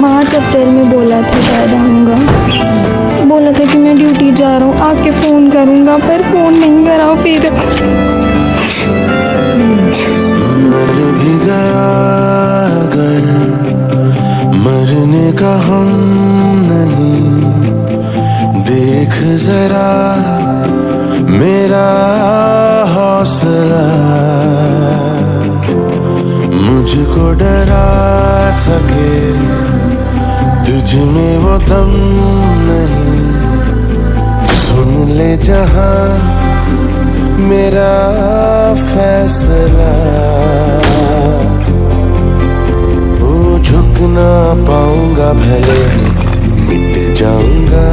मार्च अप्रैल में बोला था शायद आऊँगा, बोला था कि मैं ड्यूटी जा रहा हूँ आके फ़ोन करूँगा, पर फ़ोन नहीं करा फिर। मर भी गया अगर मरने का हम नहीं, देख जरा मेरा हौसला, मुझको डरा सके तुझ में वो दम नहीं, सुन ले जहां मेरा फैसला, वो झुक ना पाऊंगा भले मिट जाऊंगा।